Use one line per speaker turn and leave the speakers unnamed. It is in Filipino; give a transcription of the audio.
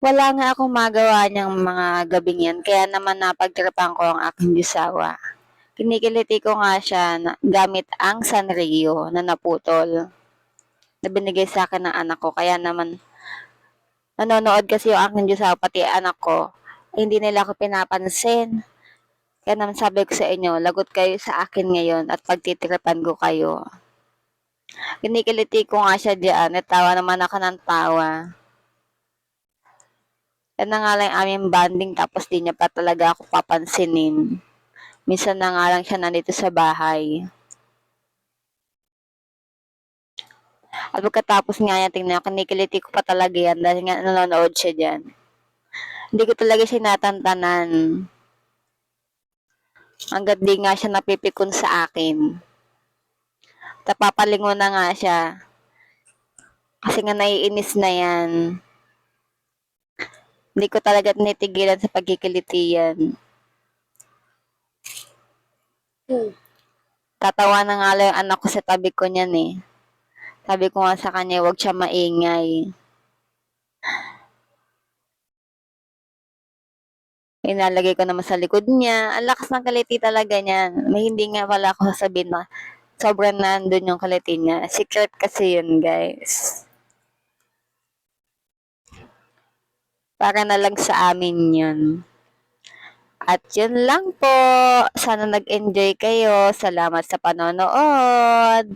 Wala nga akong magawa niyang mga gabing 'yan kaya naman napagtripan ko ang aking josawa. Kinikiliti ko nga siya na gamit ang Sanrio na naputol, na binigay sa'kin ng anak ko kaya naman nanonood kasi yung aking josawa pati anak ko, eh, hindi nila ako pinapansin. Kaya naman sabi ko sa inyo, lagot kayo sa akin ngayon at pagtitripan ko kayo. Kinikiliti ko nga siya diyan, natawa naman ako ng tawa. Yan na nga lang yung aming bonding tapos di niya pa talaga ako papansinin. Minsan na nga lang siya nandito sa bahay. At pagkatapos nga niya tingnan, kinikiliti ko pa talaga yan dahil nga nanonood siya dyan. Hindi ko talaga siya natantanan. Hanggat di nga siya napipikon sa akin. Tapapalingon na nga siya. Kasi nga naiinis na yan. Hindi ko talaga tinitigilan sa pagkikiliti yan. Tatawa na nga lang yung anak ko sa tabi ko niyan eh. Sabi ko nga sa kanya, huwag siya maingay. Inalagay ko naman sa likod niya. Ang lakas ng kaliti talaga niyan. May hindi nga pala ako sasabihin na sobrang nandun yung kaliti niya. Secret kasi yun, guys. Para na lang sa amin yun. At yun lang po. Sana nag-enjoy kayo. Salamat sa panonood.